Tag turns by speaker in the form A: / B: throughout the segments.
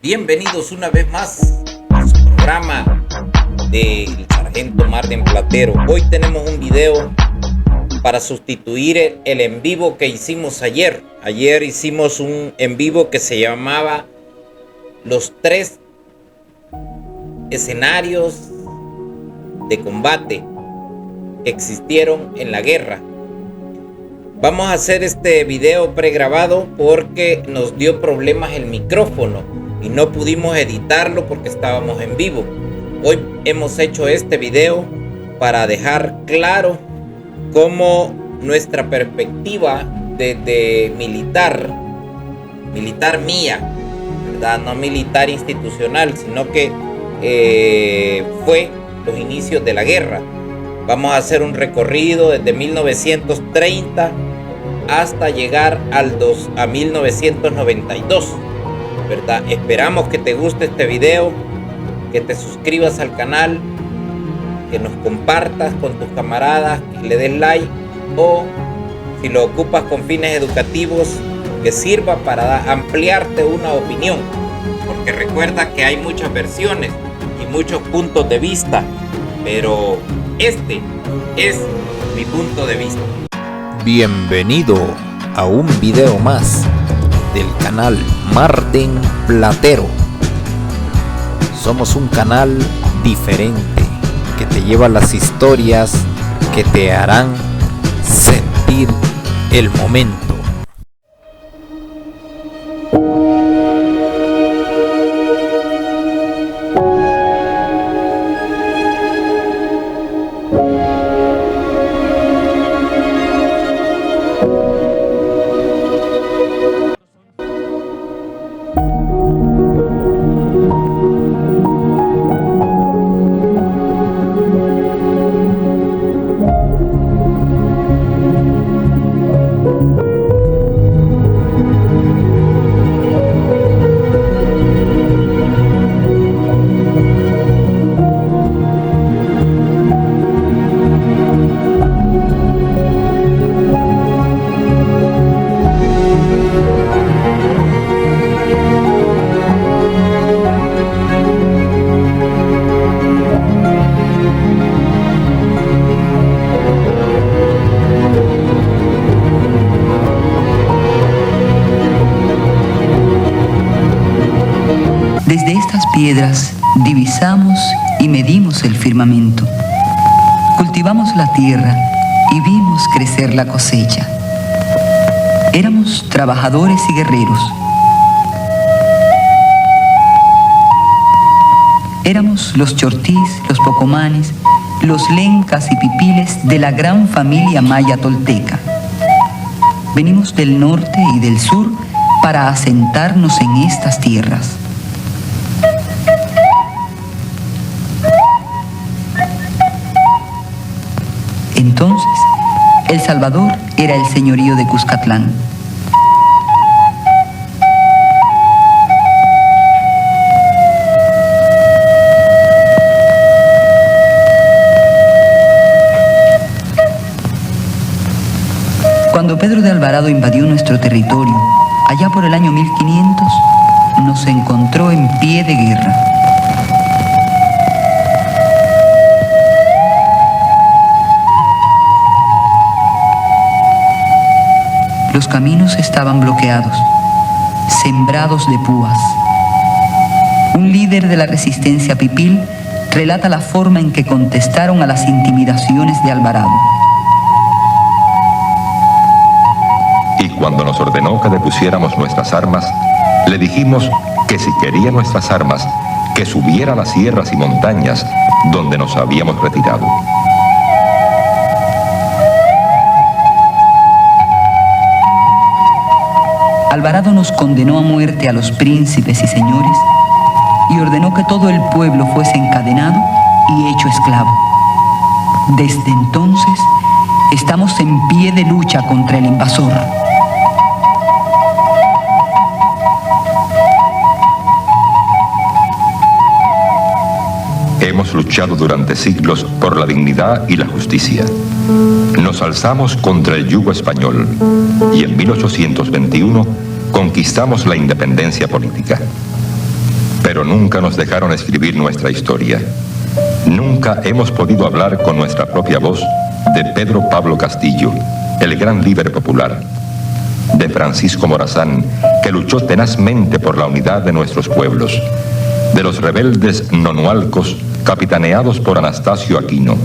A: Bienvenidos una vez más a su programa del Sargento Marden Platero. Hoy tenemos un video para sustituir el en vivo que hicimos ayer. Ayer hicimos un en vivo que se llamaba Los 3 escenarios de combate que existieron en la guerra. Vamos a hacer este video pregrabado porque nos dio problemas el micrófono y no pudimos editarlo porque estábamos en vivo. Hoy hemos hecho este video para dejar claro cómo nuestra perspectiva de militar mía, ¿verdad? No militar institucional, sino que fue los inicios de la guerra. Vamos a hacer un recorrido desde 1930 hasta llegar a 1992, ¿verdad? Esperamos que te guste este video, que te suscribas al canal, que nos compartas con tus camaradas, que le des like, o si lo ocupas con fines educativos, que sirva para ampliarte una opinión, porque recuerda que hay muchas versiones y muchos puntos de vista, pero este es mi punto de vista.
B: Bienvenido a un video más del canal Marden Platero. Somos un canal diferente que te lleva las historias que te harán sentir el momento.
C: Desde estas piedras divisamos y medimos el firmamento. Cultivamos la tierra y vimos crecer la cosecha. Éramos trabajadores y guerreros. Éramos los chortís, los pocomanes, los lencas y pipiles de la gran familia maya tolteca. Venimos del norte y del sur para asentarnos en estas tierras. Entonces, El Salvador era el señorío de Cuscatlán. Cuando Pedro de Alvarado invadió nuestro territorio, allá por el año 1500, nos encontró en pie de guerra. Los caminos estaban bloqueados, sembrados de púas. Un líder de la resistencia pipil relata la forma en que contestaron a las intimidaciones de Alvarado.
D: Y cuando nos ordenó que depusiéramos nuestras armas, le dijimos que si quería nuestras armas, que subiera a las sierras y montañas donde nos habíamos retirado.
C: Alvarado nos condenó a muerte a los príncipes y señores y ordenó que todo el pueblo fuese encadenado y hecho esclavo. Desde entonces, estamos en pie de lucha contra el invasor.
D: Hemos luchado durante siglos por la dignidad y la justicia. Nos alzamos contra el yugo español y en 1821 conquistamos la independencia política. pero nunca nos dejaron escribir nuestra historia. Nunca hemos podido hablar con nuestra propia voz de Pedro Pablo Castillo, el gran líder popular, de Francisco Morazán, que luchó tenazmente por la unidad de nuestros pueblos, de los rebeldes nonualcos capitaneados por Anastasio Aquino,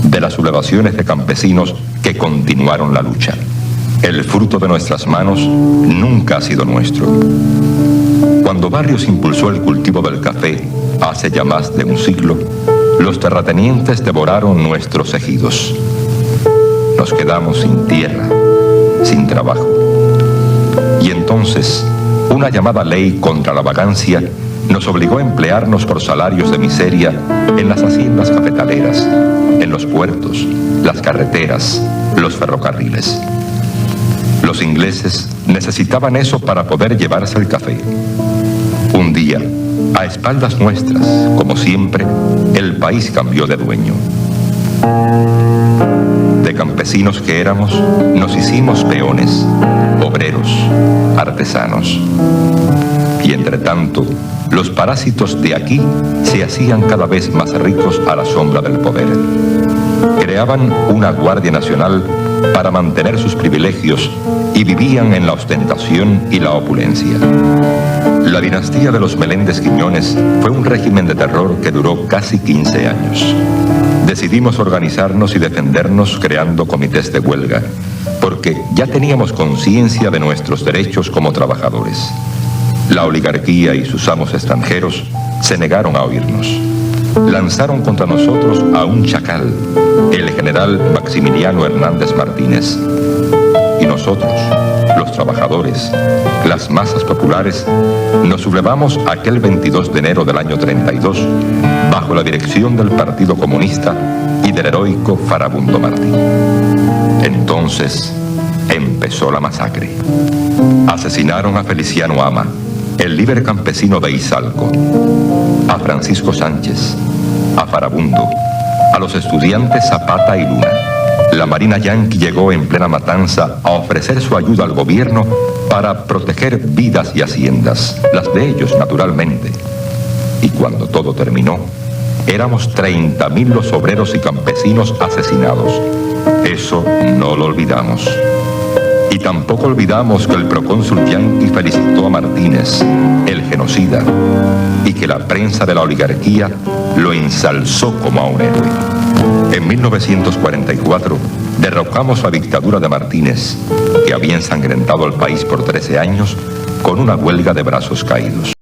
D: de las sublevaciones de campesinos que continuaron la lucha. El fruto de nuestras manos nunca ha sido nuestro. Cuando Barrios impulsó el cultivo del café hace ya más de un siglo, los terratenientes devoraron nuestros ejidos. Nos quedamos sin tierra, sin trabajo. Y entonces, una llamada ley contra la vagancia nos obligó a emplearnos por salarios de miseria en las haciendas cafetaleras, en los puertos, las carreteras, los ferrocarriles. Los ingleses necesitaban eso para poder llevarse el café. Un día, a espaldas nuestras, como siempre, el país cambió de dueño. De campesinos que éramos, nos hicimos peones, obreros, artesanos. Y entre tanto, los parásitos de aquí se hacían cada vez más ricos a la sombra del poder. Creaban una Guardia Nacional para mantener sus privilegios y vivían en la ostentación y la opulencia. La dinastía de los Meléndez Quiñones fue un régimen de terror que duró casi 15 años. Decidimos organizarnos y defendernos creando comités de huelga, porque ya teníamos conciencia de nuestros derechos como trabajadores. La oligarquía y sus amos extranjeros se negaron a oírnos. Lanzaron contra nosotros a un chacal, el general Maximiliano Hernández Martínez. Y nosotros, los trabajadores, las masas populares, nos sublevamos aquel 22 de enero del año 32 bajo la dirección del Partido Comunista y del heroico Farabundo Martí. Entonces empezó la masacre. Asesinaron a Feliciano Ama, el líder campesino de Izalco, a Francisco Sánchez, a Farabundo, a los estudiantes Zapata y Luna. La Marina Yanqui llegó en plena matanza a ofrecer su ayuda al gobierno para proteger vidas y haciendas, las de ellos naturalmente. Y cuando todo terminó, éramos 30.000 los obreros y campesinos asesinados. Eso no lo olvidamos. Y tampoco olvidamos que el procónsul yanqui felicitó a Martínez, el genocida, y que la prensa de la oligarquía lo ensalzó como a un héroe. En 1944 derrocamos la dictadura de Martínez, que había ensangrentado al país por 13 años con una huelga de brazos caídos.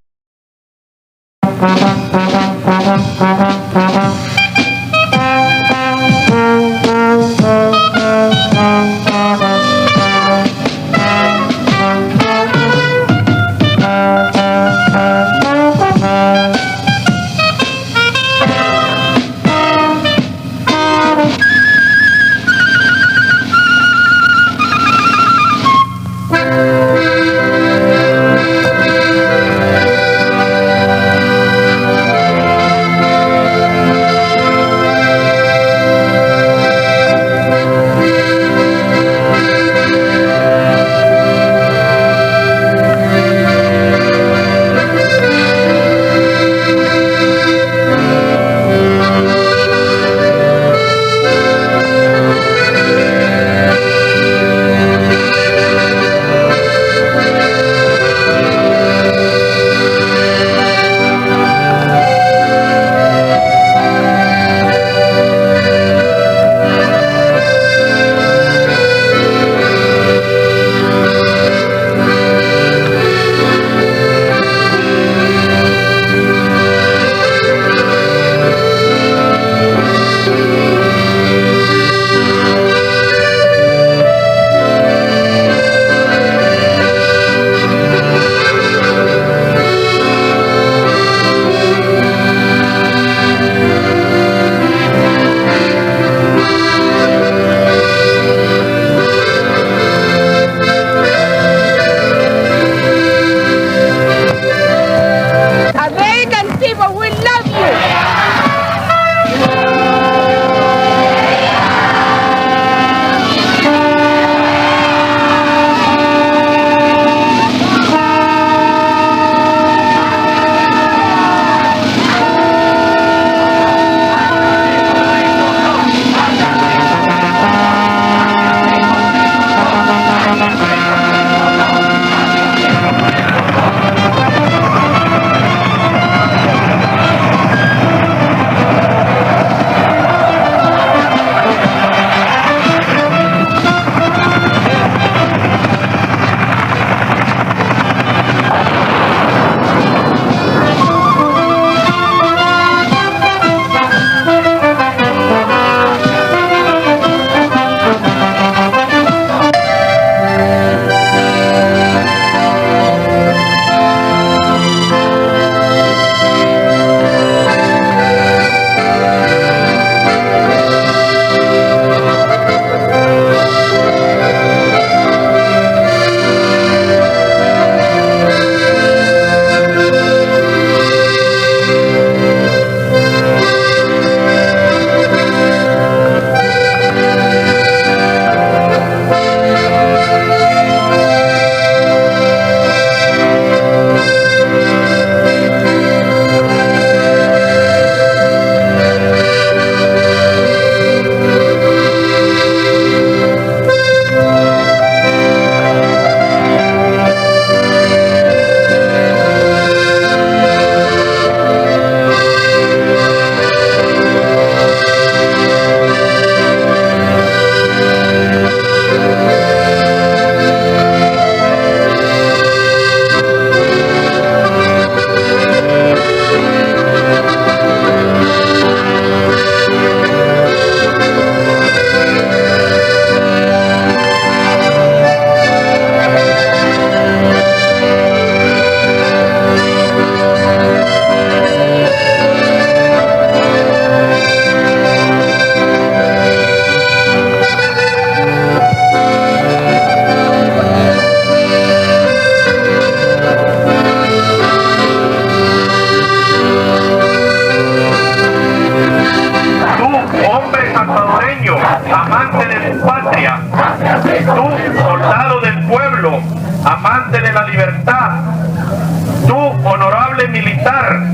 E: honorable militar,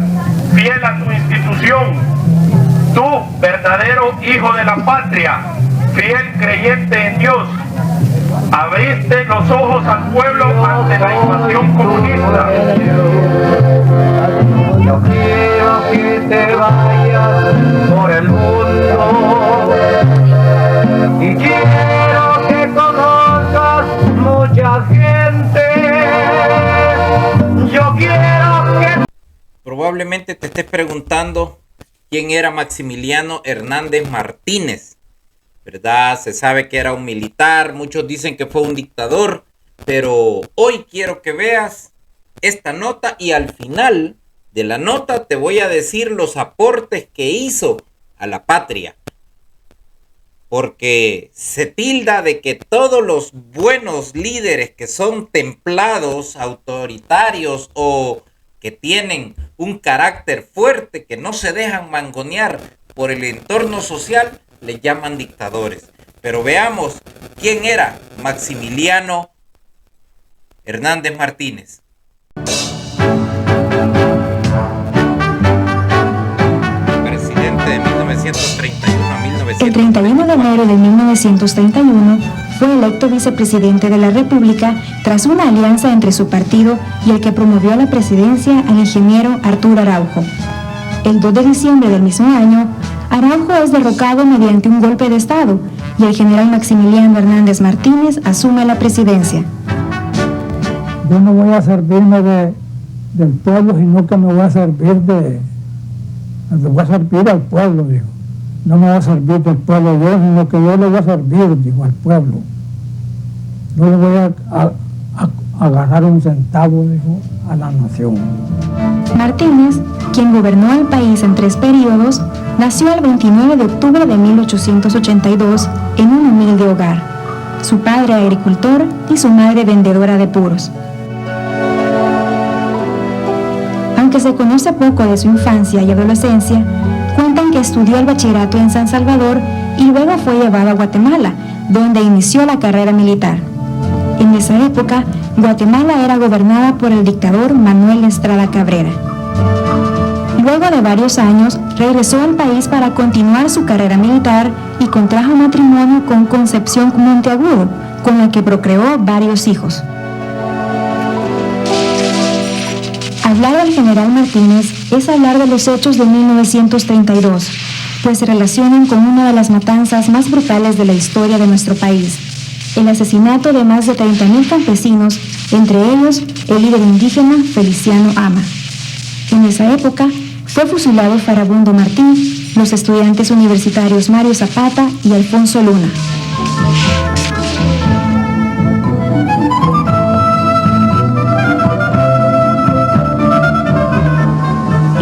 E: fiel a tu institución, tú, verdadero hijo de la patria, fiel creyente en Dios, abriste los ojos al pueblo ante la invasión comunista.
F: Yo quiero que te vayas por el mundo y quiero que conozcas mucha gente. Yo quiero que...
A: Probablemente te estés preguntando quién era Maximiliano Hernández Martínez, ¿verdad? Se sabe que era un militar, muchos dicen que fue un dictador, pero hoy quiero que veas esta nota y al final de la nota te voy a decir los aportes que hizo a la patria. Porque se tilda de que todos los buenos líderes que son templados, autoritarios o que tienen un carácter fuerte, que no se dejan mangonear por el entorno social, le llaman dictadores. Pero veamos quién era Maximiliano Hernández Martínez. Presidente de 1931 a 1931.
G: El 31 de enero de 1931 fue electo vicepresidente de la República tras una alianza entre su partido y el que promovió a la presidencia al ingeniero Arturo Araujo. El 2 de diciembre del mismo año, Araujo es derrocado mediante un golpe de Estado y el general Maximiliano Hernández Martínez asume la presidencia.
H: Yo no voy a servirme del pueblo, sino que me voy a servir al pueblo, dijo. No me voy a servir del pueblo yo, sino que yo le voy a servir, dijo, al pueblo. No le voy a agarrar un centavo, dijo, a la nación.
G: Martínez, quien gobernó el país en 3 periodos, nació el 29 de octubre de 1882 en un humilde hogar. Su padre agricultor y su madre vendedora de puros. Aunque se conoce poco de su infancia y adolescencia, cuentan que estudió el bachillerato en San Salvador y luego fue llevado a Guatemala, donde inició la carrera militar. En esa época, Guatemala era gobernada por el dictador Manuel Estrada Cabrera. Luego de varios años, regresó al país para continuar su carrera militar y contrajo matrimonio con Concepción Monteagudo, con la que procreó varios hijos. Hablar del general Martínez es hablar de los hechos de 1932, pues se relacionan con una de las matanzas más brutales de la historia de nuestro país, el asesinato de más de 30,000 campesinos, entre ellos el líder indígena Feliciano Ama. En esa época fue fusilado Farabundo Martín, los estudiantes universitarios Mario Zapata y Alfonso Luna.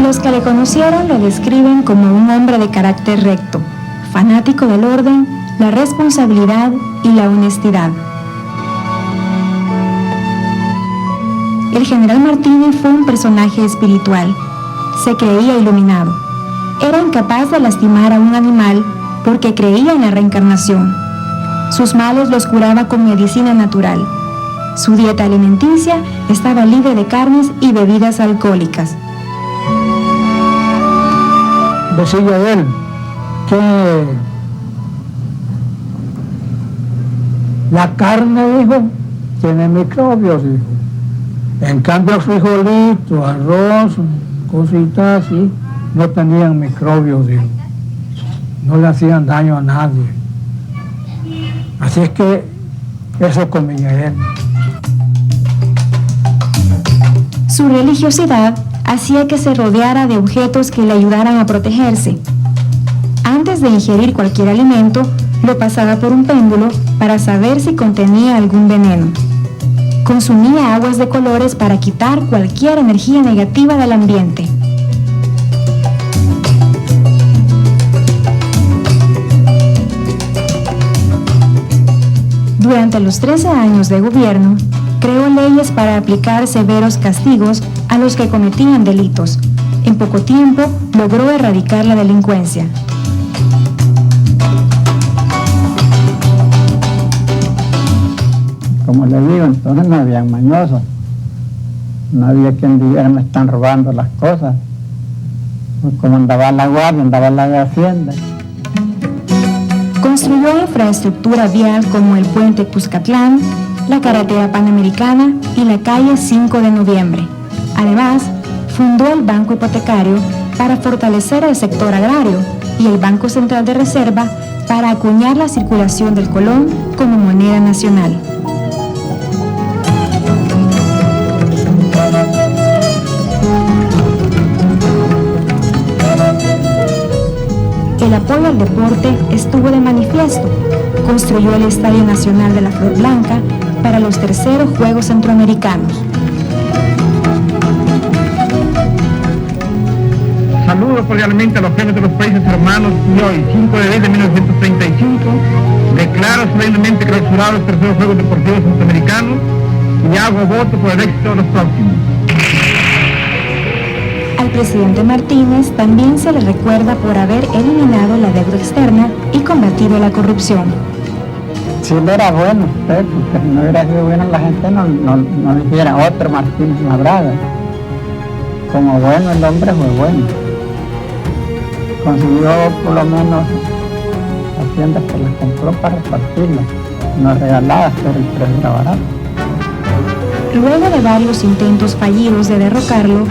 G: Los que le conocieron lo describen como un hombre de carácter recto, fanático del orden, la responsabilidad y la honestidad. El general Martínez fue un personaje espiritual. Se creía iluminado. Era incapaz de lastimar a un animal porque creía en la reencarnación. Sus males los curaba con medicina natural. Su dieta alimenticia estaba libre de carnes y bebidas alcohólicas.
H: Decía él que la carne, dijo, tiene microbios, dijo. En cambio, frijolitos, arroz, cositas así, no tenían microbios, dijo. No le hacían daño a nadie. Así es que eso comía él.
G: Su religiosidad hacía que se rodeara de objetos que le ayudaran a protegerse. Antes de ingerir cualquier alimento, lo pasaba por un péndulo para saber si contenía algún veneno. Consumía aguas de colores para quitar cualquier energía negativa del ambiente. Durante los 13 años de gobierno, creó leyes para aplicar severos castigos a los que cometían delitos. En poco tiempo logró erradicar la delincuencia.
H: Como le digo, entonces no habían mañosos. No había quien dijera, me están robando las cosas. Pues como andaba la guardia, andaba la hacienda.
G: Construyó infraestructura vial como el puente Cuscatlán, la carretera Panamericana y la calle 5 de Noviembre. Además, fundó el Banco Hipotecario para fortalecer el sector agrario y el Banco Central de Reserva para acuñar la circulación del colón como moneda nacional. El apoyo al deporte estuvo de manifiesto. Construyó el Estadio Nacional de la Flor Blanca para los terceros Juegos Centroamericanos.
I: Saludo cordialmente a los jefes de los países hermanos y hoy, 5 de abril de 1935, declaro solemnemente clausurados los terceros Juegos Deportivos Centroamericanos y hago voto por el éxito de los próximos.
G: Al presidente Martínez también se le recuerda por haber eliminado la deuda externa y combatido la corrupción.
H: Si él era bueno, porque si no hubiera sido bueno la gente no dijera otro Martínez Labrada. Como bueno, el hombre fue bueno. Consiguió por lo menos haciendas que las compró para repartirlas, no regaladas, pero el precio era barato.
G: Luego de varios intentos fallidos de derrocarlo,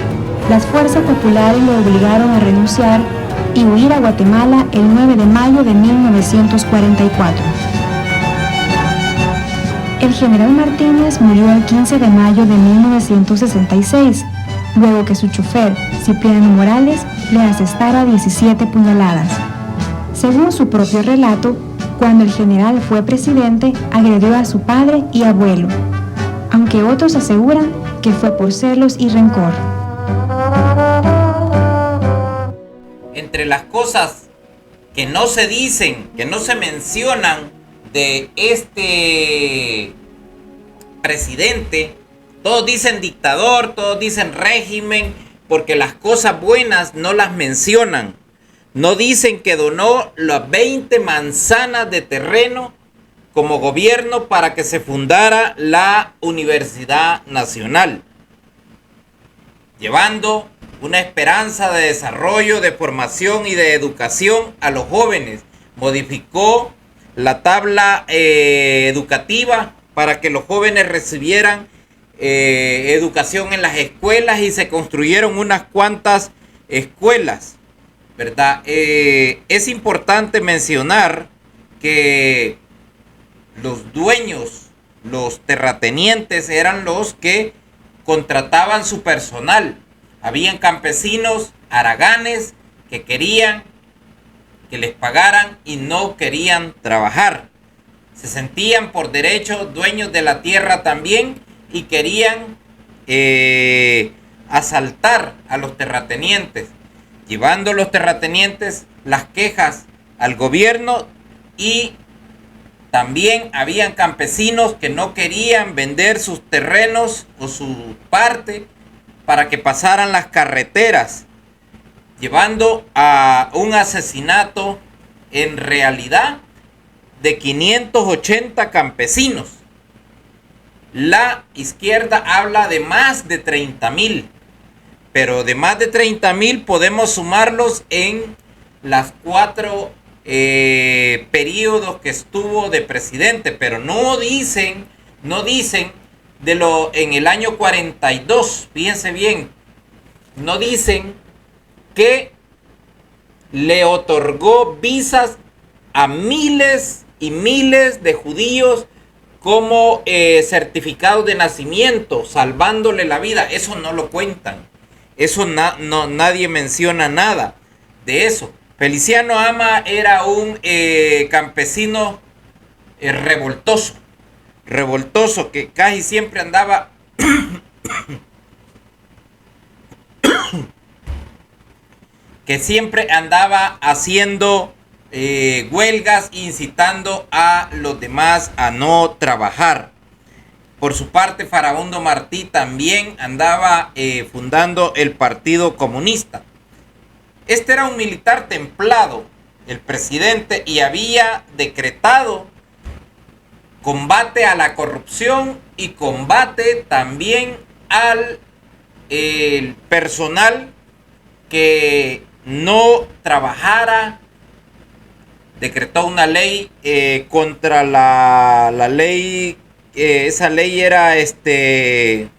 G: las fuerzas populares lo obligaron a renunciar y huir a Guatemala el 9 de mayo de 1944. El general Martínez murió el 15 de mayo de 1966, luego que su chofer, Cipriano Morales, le asestara 17 puñaladas. Según su propio relato, cuando el general fue presidente, agredió a su padre y abuelo, aunque otros aseguran que fue por celos y rencor.
A: Entre las cosas que no se dicen, que no se mencionan de este presidente, todos dicen dictador, todos dicen régimen, porque las cosas buenas no las mencionan. No dicen que donó las 20 manzanas de terreno como gobierno para que se fundara la Universidad Nacional, llevando una esperanza de desarrollo, de formación y de educación a los jóvenes. Modificó la tabla educativa para que los jóvenes recibieran educación en las escuelas y se construyeron unas cuantas escuelas, ¿verdad? Es importante mencionar que los dueños, los terratenientes, eran los que contrataban su personal. Habían campesinos haraganes que querían que les pagaran y no querían trabajar. Se sentían por derecho dueños de la tierra también y querían asaltar a los terratenientes, llevando los terratenientes las quejas al gobierno, y también habían campesinos que no querían vender sus terrenos o su parte para que pasaran las carreteras, llevando a un asesinato en realidad de 580 campesinos. La izquierda habla de más de 30,000, pero de más de 30,000 podemos sumarlos en las 4 periodos que estuvo de presidente, pero no dicen en el año 42, fíjense bien, no dicen que le otorgó visas a miles y miles de judíos como certificado de nacimiento, salvándole la vida. Eso no lo cuentan. Eso nadie menciona nada de eso. Feliciano Ama era un campesino revoltoso que casi siempre andaba haciendo huelgas, incitando a los demás a no trabajar. Por su parte, Farabundo Martí también andaba fundando el Partido Comunista. Este era un militar templado, el presidente, y había decretado combate a la corrupción y combate también al el personal que no trabajara, decretó una ley contra la ley, esa ley era que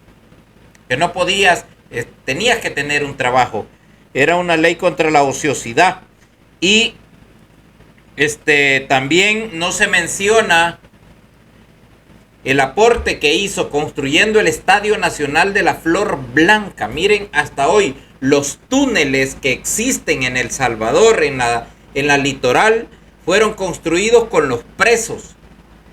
A: no podías, tenías que tener un trabajo, era una ley contra la ociosidad. Y también no se menciona el aporte que hizo construyendo el Estadio Nacional de la Flor Blanca. Miren, hasta hoy los túneles que existen en El Salvador, en la litoral, fueron construidos con los presos,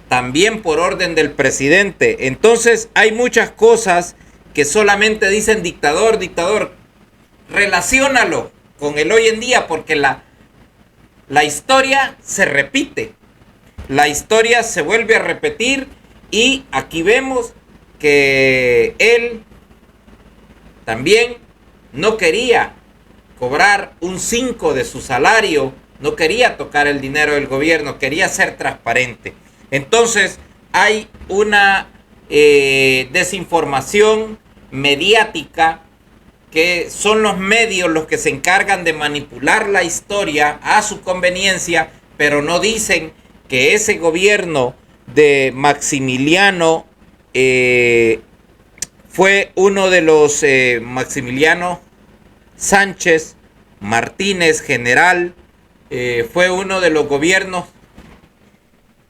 A: también por orden del presidente. Entonces hay muchas cosas que solamente dicen dictador, dictador. Relaciónalo con el hoy en día, porque la historia se repite, la historia se vuelve a repetir. Y aquí vemos que él también no quería cobrar un 5 de su salario, no quería tocar el dinero del gobierno, quería ser transparente. Entonces hay una desinformación mediática, que son los medios los que se encargan de manipular la historia a su conveniencia, pero no dicen que ese gobierno de Maximiliano fue uno de los Maximiliano Sánchez Martínez, general, fue uno de los gobiernos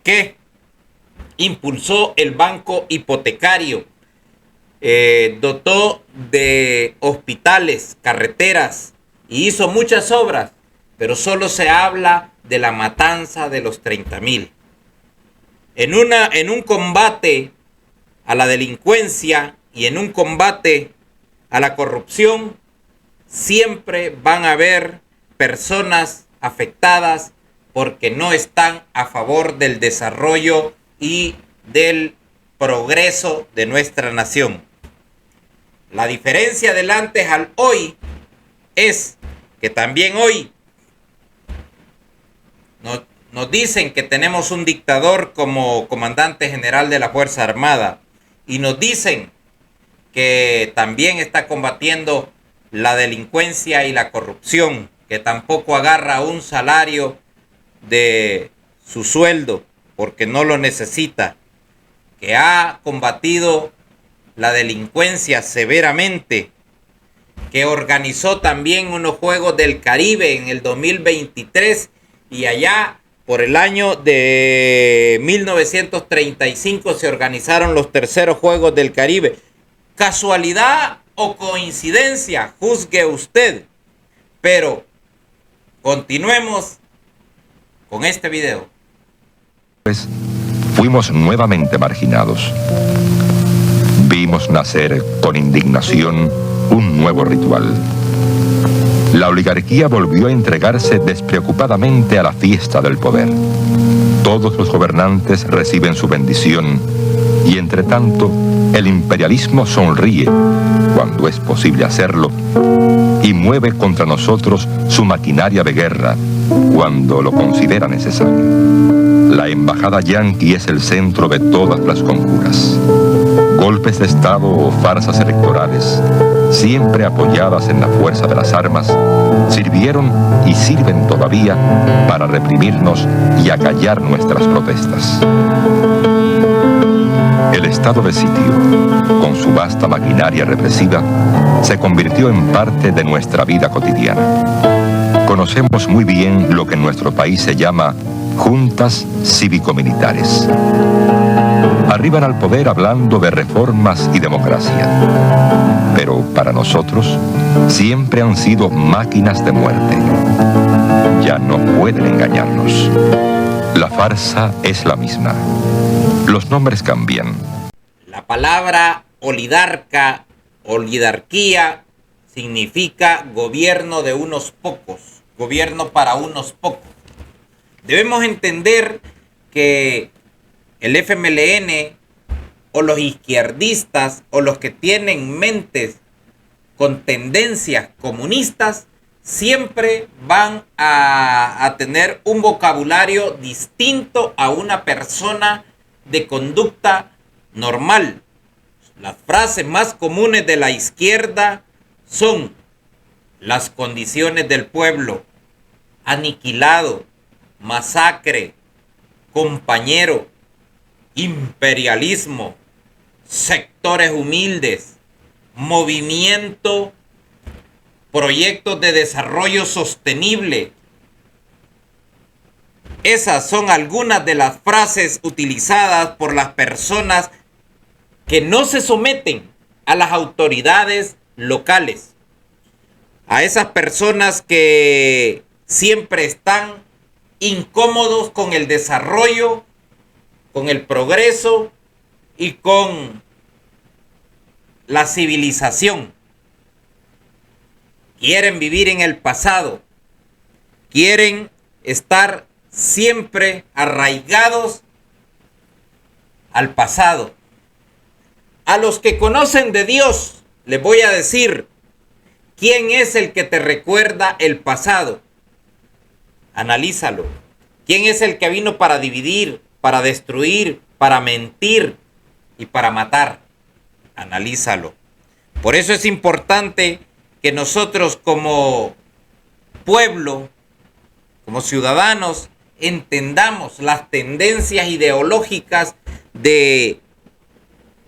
A: que impulsó el banco hipotecario, dotó de hospitales, carreteras y hizo muchas obras, pero solo se habla de la matanza de los 30,000. En un combate a la delincuencia y en un combate a la corrupción, siempre van a haber personas afectadas porque no están a favor del desarrollo y del progreso de nuestra nación. La diferencia del antes al hoy es que también hoy nos dicen que tenemos un dictador como comandante general de la Fuerza Armada, y nos dicen que también está combatiendo la delincuencia y la corrupción, que tampoco agarra un salario de su sueldo porque no lo necesita, que ha combatido la delincuencia severamente, que organizó también unos Juegos del Caribe en el 2023 y allá por el año de 1935 se organizaron los terceros Juegos del Caribe. ¿Casualidad o coincidencia? Juzgue usted. Pero continuemos con este video.
D: Pues fuimos nuevamente marginados. Vimos nacer con indignación un nuevo ritual. La oligarquía volvió a entregarse despreocupadamente a la fiesta del poder. Todos los gobernantes reciben su bendición y, entre tanto, el imperialismo sonríe, cuando es posible hacerlo, y mueve contra nosotros su maquinaria de guerra, cuando lo considera necesario. La embajada yanqui es el centro de todas las conjuras. Golpes de Estado o farsas electorales, siempre apoyadas en la fuerza de las armas, sirvieron y sirven todavía para reprimirnos y acallar nuestras protestas. El estado de sitio, con su vasta maquinaria represiva, se convirtió en parte de nuestra vida cotidiana. Conocemos muy bien lo que en nuestro país se llama juntas cívico-militares. Arriban al poder hablando de reformas y democracia, pero para nosotros siempre han sido máquinas de muerte. Ya no pueden engañarnos. La farsa es la misma. Los nombres cambian.
A: La palabra oligarca, oligarquía, significa gobierno de unos pocos, gobierno para unos pocos. Debemos entender que el FMLN o los izquierdistas o los que tienen mentes con tendencias comunistas siempre van a tener un vocabulario distinto a una persona de conducta normal. las frases más comunes de la izquierda son las condiciones del pueblo, aniquilado, masacre, compañero, imperialismo, sectores humildes, movimiento, proyectos de desarrollo sostenible. Esas son algunas de las frases utilizadas por las personas que no se someten a las autoridades locales. A esas personas que siempre están incómodos con el desarrollo, con el progreso y con la civilización. Quieren vivir en el pasado. Quieren estar siempre arraigados al pasado. A los que conocen de Dios, les voy a decir, ¿quién es el que te recuerda el pasado? Analízalo. ¿Quién es el que vino para dividir, para destruir, para mentir y para matar? Analízalo. Por eso es importante que nosotros como pueblo, como ciudadanos, entendamos las tendencias ideológicas de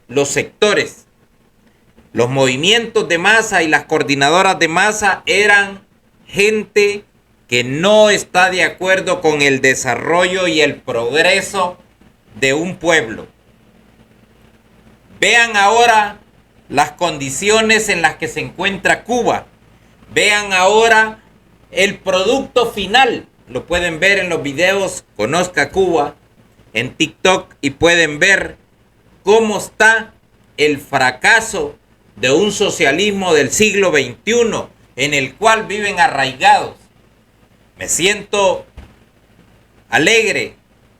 A: los sectores. Los movimientos de masa y las coordinadoras de masa eran gente que no está de acuerdo con el desarrollo y el progreso de un pueblo. Vean ahora las condiciones en las que se encuentra Cuba. Vean ahora el producto final. Lo pueden ver en los videos Conozca Cuba en TikTok y pueden ver cómo está el fracaso de un socialismo del siglo XXI en el cual viven arraigados. Me siento alegre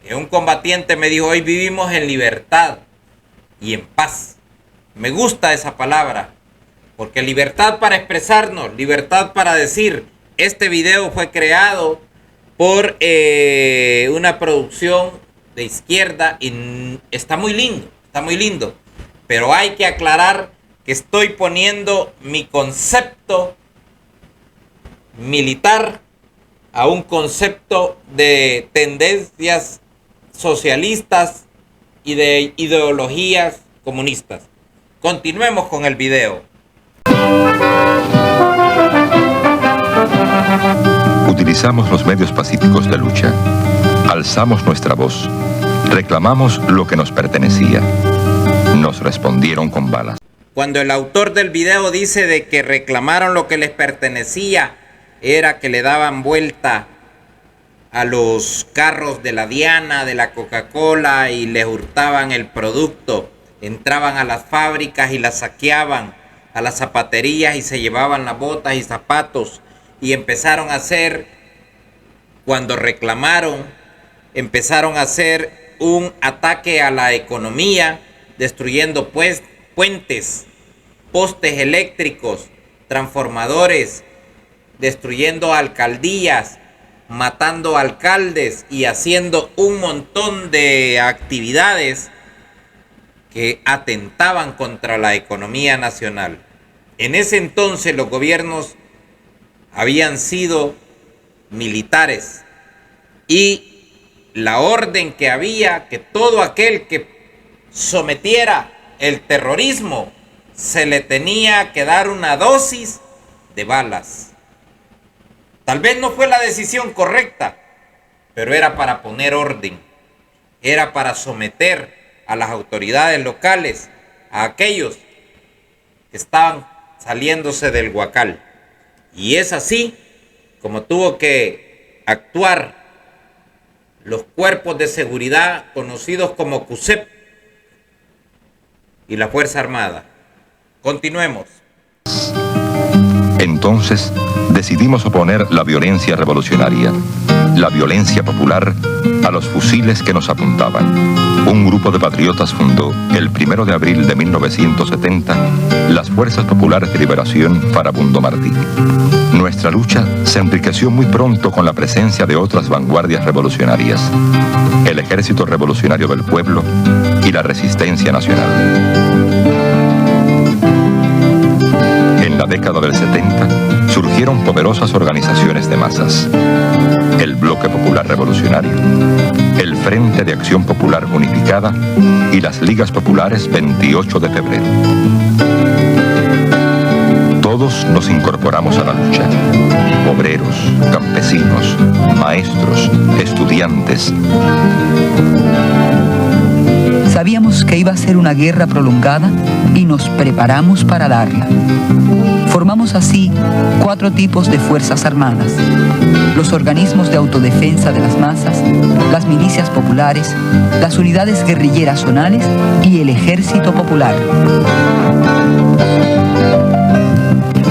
A: que un combatiente me dijo: hoy vivimos en libertad y en paz. Me gusta esa palabra, porque libertad para expresarnos, libertad para decir. Este video fue creado por una producción de izquierda y está muy lindo, pero hay que aclarar que estoy poniendo mi concepto militar a un concepto de tendencias socialistas y de ideologías comunistas. Continuemos con el video.
D: Utilizamos los medios pacíficos de lucha. Alzamos nuestra voz. Reclamamos lo que nos pertenecía. Nos respondieron con balas.
A: Cuando el autor del video dice de que reclamaron lo que les pertenecía, era que le daban vuelta a los carros de la Diana, de la Coca-Cola y les hurtaban el producto. Entraban a las fábricas y las saqueaban, a las zapaterías y se llevaban las botas y zapatos. Y empezaron a hacer, cuando reclamaron, empezaron a hacer un ataque a la economía, destruyendo puentes, postes eléctricos, transformadores, destruyendo alcaldías, matando alcaldes y haciendo un montón de actividades que atentaban contra la economía nacional. En ese entonces los gobiernos habían sido militares y la orden que había, que todo aquel que sometiera el terrorismo se le tenía que dar una dosis de balas. Tal vez no fue la decisión correcta, pero era para poner orden, era para someter a las autoridades locales, a aquellos que estaban saliéndose del huacal. Y es así como tuvo que actuar los cuerpos de seguridad conocidos como CUSEP y la Fuerza Armada. Continuemos.
D: Entonces decidimos oponer la violencia revolucionaria, la violencia popular, a los fusiles que nos apuntaban. Un grupo de patriotas fundó, el 1 de abril de 1970, las Fuerzas Populares de Liberación Farabundo Martí. Nuestra lucha se enriqueció muy pronto con la presencia de otras vanguardias revolucionarias, el Ejército Revolucionario del Pueblo y la Resistencia Nacional. la década del 70 surgieron poderosas organizaciones de masas. El Bloque Popular Revolucionario, el Frente de Acción Popular Unificada y las Ligas Populares 28 de febrero. Todos nos incorporamos a la lucha. Obreros, campesinos, maestros, estudiantes.
C: Sabíamos que iba a ser una guerra prolongada y nos preparamos para darla. Formamos así 4 tipos de fuerzas armadas: los organismos de autodefensa de las masas, las milicias populares, las unidades guerrilleras zonales y el ejército popular.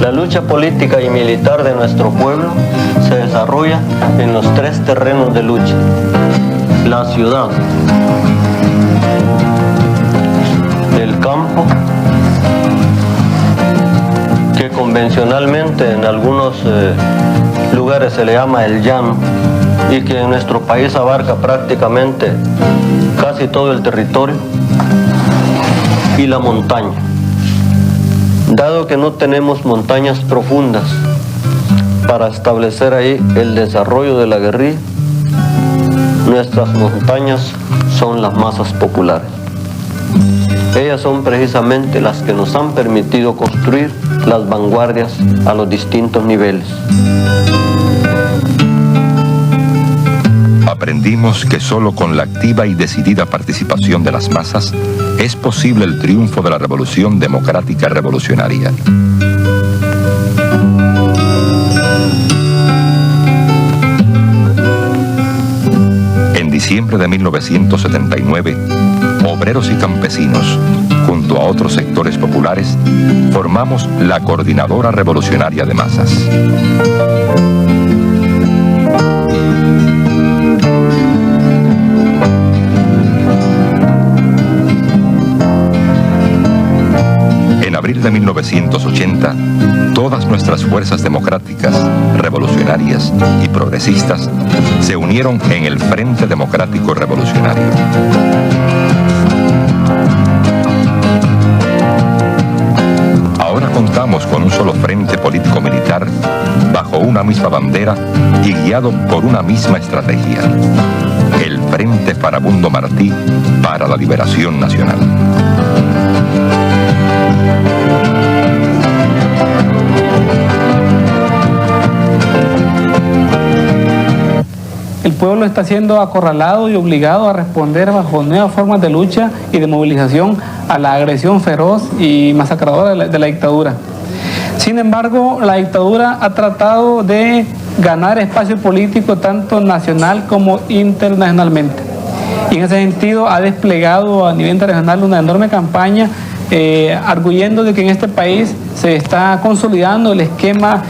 J: La lucha política y militar de nuestro pueblo se desarrolla en los 3 terrenos de lucha: la ciudad, el campo, que convencionalmente en algunos lugares se le llama el llano y que en nuestro país abarca prácticamente casi todo el territorio, y la montaña. Dado que no tenemos montañas profundas para establecer ahí el desarrollo de la guerrilla, nuestras montañas son las masas populares. Ellas son precisamente las que nos han permitido construir las vanguardias a los distintos niveles.
D: Aprendimos que solo con la activa y decidida participación de las masas es posible el triunfo de la revolución democrática revolucionaria. En diciembre de 1979, obreros y campesinos, junto a otros sectores populares, formamos la Coordinadora Revolucionaria de Masas. En abril de 1980, todas nuestras fuerzas democráticas, revolucionarias y progresistas se unieron en el Frente Democrático Revolucionario. Ahora contamos con un solo frente político-militar, bajo una misma bandera y guiado por una misma estrategia: el Frente Farabundo Martí para la Liberación Nacional.
I: El pueblo está siendo acorralado y obligado a responder bajo nuevas formas de lucha y de movilización a la agresión feroz y masacradora de la dictadura. Sin embargo, la dictadura ha tratado de ganar espacio político tanto nacional como internacionalmente. Y en ese sentido ha desplegado a nivel internacional una enorme campaña arguyendo de que en este país se está consolidando el esquema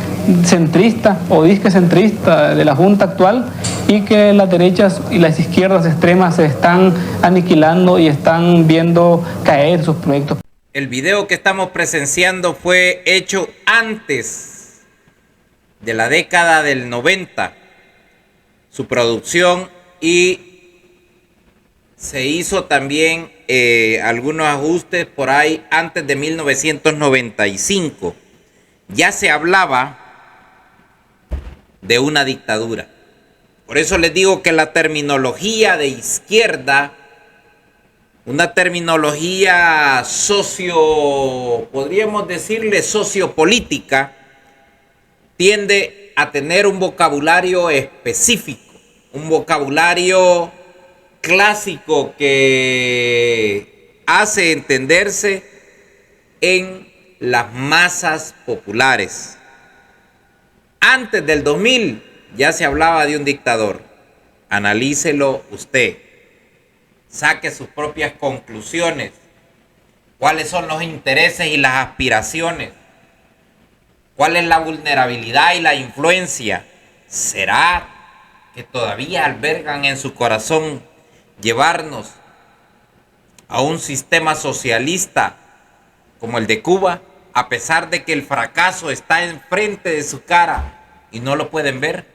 I: centrista o disque centrista de la Junta actual, y que las derechas y las izquierdas extremas se están aniquilando y están viendo caer sus proyectos.
A: El video que estamos presenciando fue hecho antes de la década del 90, su producción, y se hizo también algunos ajustes por ahí antes de 1995. Ya se hablaba de una dictadura. Por eso les digo que la terminología de izquierda, una terminología podríamos decirle sociopolítica, tiende a tener un vocabulario específico, un vocabulario clásico que hace entenderse en las masas populares. Antes del 2000 ya se hablaba de un dictador. Analícelo usted. Saque sus propias conclusiones. ¿Cuáles son los intereses y las aspiraciones? ¿Cuál es la vulnerabilidad y la influencia? ¿Será que todavía albergan en su corazón llevarnos a un sistema socialista como el de Cuba, a pesar de que el fracaso está enfrente de su cara y no lo pueden ver?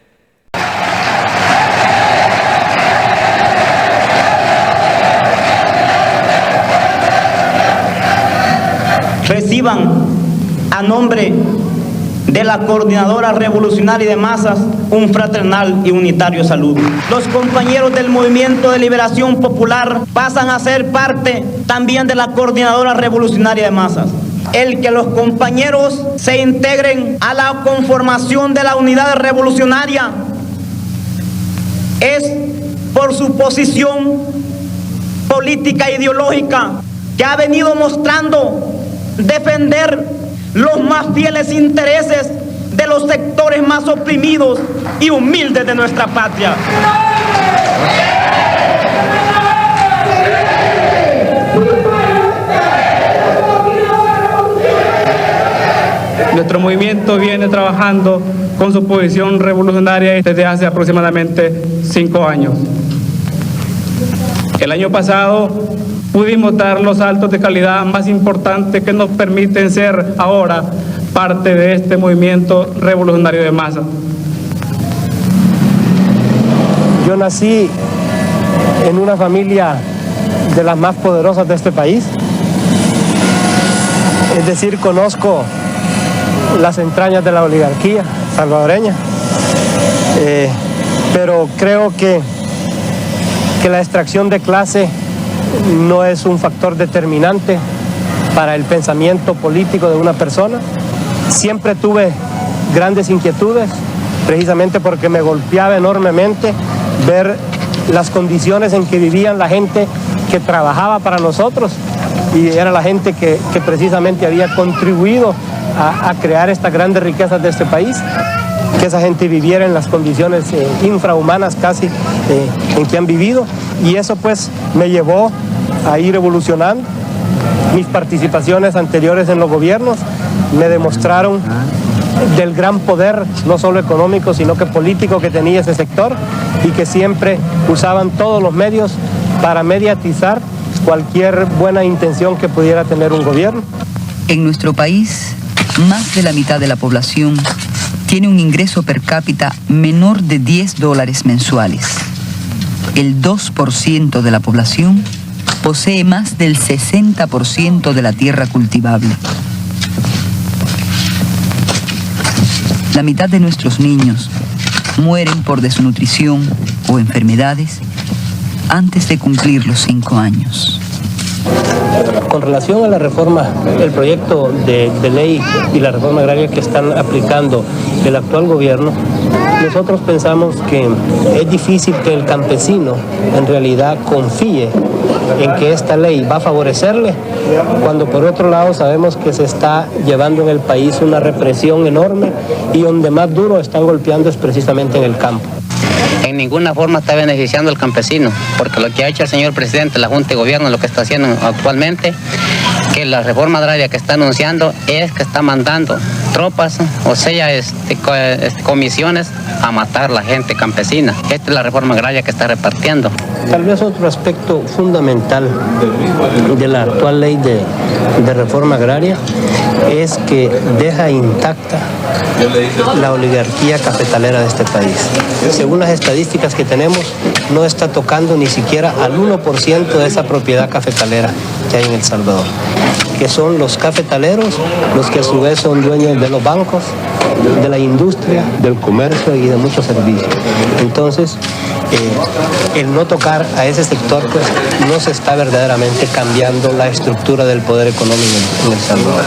K: Reciban a nombre de la Coordinadora Revolucionaria de Masas, un fraternal y unitario saludo. Los compañeros del Movimiento de Liberación Popular pasan a ser parte también de la Coordinadora Revolucionaria de Masas. El que los compañeros se integren a la conformación de la Unidad Revolucionaria es por su posición política e ideológica que ha venido mostrando defender los más fieles intereses de los sectores más oprimidos y humildes de nuestra patria.
L: Nuestro movimiento viene trabajando con su posición revolucionaria desde hace aproximadamente 5 años. El año pasado pudimos dar los saltos de calidad más importantes que nos permiten ser ahora parte de este movimiento revolucionario de masa.
M: Yo nací en una familia de las más poderosas de este país. Es decir, conozco las entrañas de la oligarquía salvadoreña. Pero creo que la extracción de clase no es un factor determinante para el pensamiento político de una persona. Siempre tuve grandes inquietudes, precisamente porque me golpeaba enormemente ver las condiciones en que vivían la gente que trabajaba para nosotros, y era la gente que precisamente había contribuido a crear estas grandes riquezas de este país. Que esa gente viviera en las condiciones infrahumanas casi en que han vivido, y eso pues me llevó a ir evolucionando. Mis participaciones anteriores en los gobiernos me demostraron del gran poder, no solo económico, sino que político que tenía ese sector, y que siempre usaban todos los medios para mediatizar cualquier buena intención que pudiera tener un gobierno.
C: En nuestro país, más de la mitad de la población tiene un ingreso per cápita menor de $10 mensuales. El 2% de la población posee más del 60% de la tierra cultivable. La mitad de nuestros niños mueren por desnutrición o enfermedades antes de cumplir los 5 años.
M: Con relación a la reforma, el proyecto de ley y la reforma agraria que están aplicando el actual gobierno, nosotros pensamos que es difícil que el campesino en realidad confíe en que esta ley va a favorecerle, cuando por otro lado sabemos que se está llevando en el país una represión enorme, y donde más duro están golpeando es precisamente en el campo.
N: En ninguna forma está beneficiando al campesino, porque lo que ha hecho el señor presidente, la Junta de Gobierno, lo que está haciendo actualmente, que la reforma agraria que está anunciando es que está mandando tropas, o sea, comisiones a matar a la gente campesina. Esta es la reforma agraria que está repartiendo.
M: Tal vez otro aspecto fundamental de la actual ley de reforma agraria es que deja intacta la oligarquía cafetalera de este país. Según las estadísticas que tenemos, no está tocando ni siquiera al 1% de esa propiedad cafetalera que hay en El Salvador, que son los cafetaleros los que a su vez son dueños de los bancos, de la industria, del comercio y de muchos servicios. Entonces, el no tocar a ese sector, pues no se está verdaderamente cambiando la estructura del poder económico en El Salvador.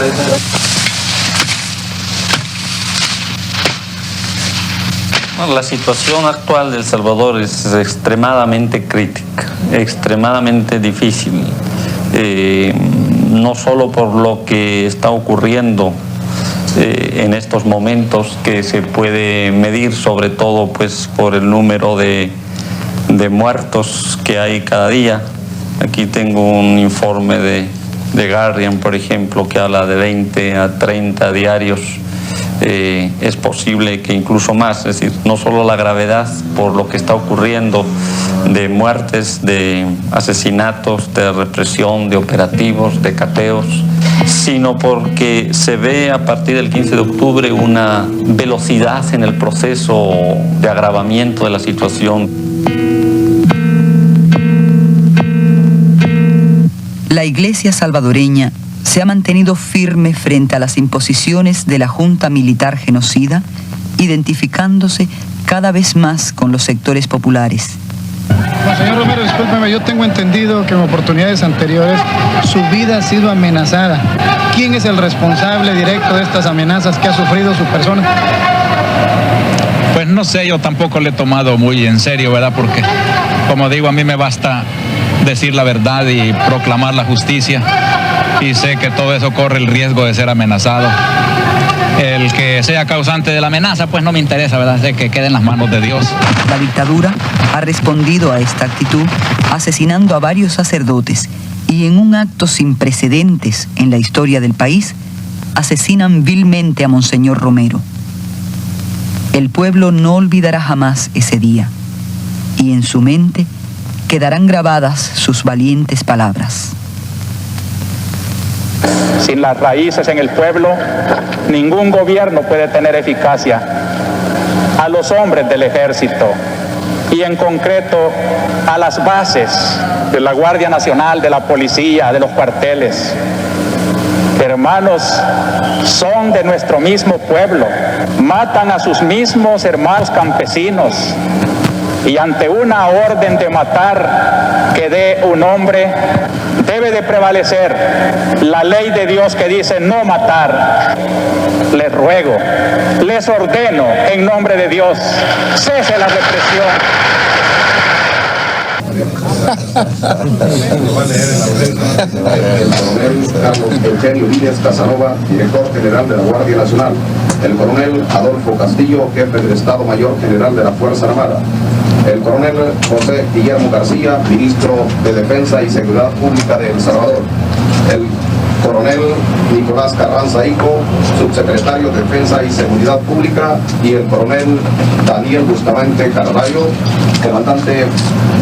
O: La situación actual de El Salvador es extremadamente crítica, extremadamente difícil, no solo por lo que está ocurriendo en estos momentos, que se puede medir sobre todo pues por el número de muertos que hay cada día. Aquí tengo un informe de Guardian, por ejemplo, que habla de 20 a 30 diarios. Es posible que incluso más, es decir, no solo la gravedad por lo que está ocurriendo de muertes, de asesinatos, de represión, de operativos, de cateos, sino porque se ve a partir del 15 de octubre una velocidad en el proceso de agravamiento de la situación.
C: La Iglesia salvadoreña se ha mantenido firme frente a las imposiciones de la Junta Militar Genocida, identificándose cada vez más con los sectores populares.
P: Bueno, señor Romero, discúlpeme, yo tengo entendido que en oportunidades anteriores su vida ha sido amenazada. ¿Quién es el responsable directo de estas amenazas que ha sufrido su persona?
Q: Pues no sé, yo tampoco le he tomado muy en serio, ¿verdad? Porque, como digo, a mí me basta decir la verdad y proclamar la justicia. Y sé que todo eso corre el riesgo de ser amenazado. El que sea causante de la amenaza, pues no me interesa, ¿verdad? Sé que quede en las manos de Dios.
C: La dictadura ha respondido a esta actitud asesinando a varios sacerdotes y en un acto sin precedentes en la historia del país, asesinan vilmente a Monseñor Romero. El pueblo no olvidará jamás ese día y en su mente quedarán grabadas sus valientes palabras.
R: Sin las raíces en el pueblo, ningún gobierno puede tener eficacia. A los hombres del ejército y en concreto a las bases de la Guardia Nacional, de la policía, de los cuarteles. Hermanos, son de nuestro mismo pueblo, matan a sus mismos hermanos campesinos y ante una orden de matar que dé un hombre, debe de prevalecer la ley de Dios que dice no matar. Les ruego, les ordeno en nombre de Dios, cese la represión.
S: El coronel Carlos Eugenio Díaz Casanova, director general de la Guardia Nacional. El coronel Adolfo Castillo, jefe del Estado Mayor General de la Fuerza Armada. El coronel José Guillermo García, ministro de Defensa y Seguridad Pública de El Salvador. El coronel Nicolás Carranza Hijo, subsecretario de Defensa y Seguridad Pública, y el coronel Daniel Bustamante Carballo, comandante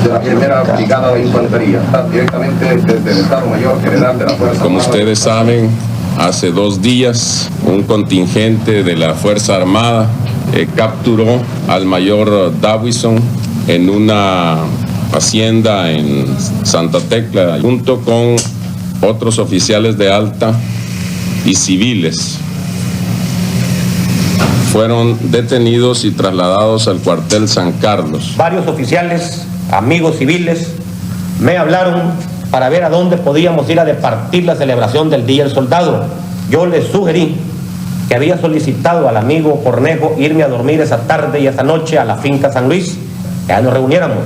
S: de la primera brigada de infantería, directamente desde el Estado Mayor General de la Fuerza Armada.
T: Como ustedes saben, hace 2 días un contingente de la Fuerza Armada capturó al mayor Davison en una hacienda en Santa Tecla, junto con otros oficiales de alta y civiles. Fueron detenidos y trasladados al cuartel San Carlos.
U: Varios oficiales, amigos civiles, me hablaron para ver a dónde podíamos ir a departir la celebración del Día del Soldado. Yo les sugerí que había solicitado al amigo Cornejo irme a dormir esa tarde y esa noche a la finca San Luis, que ya nos reuniéramos.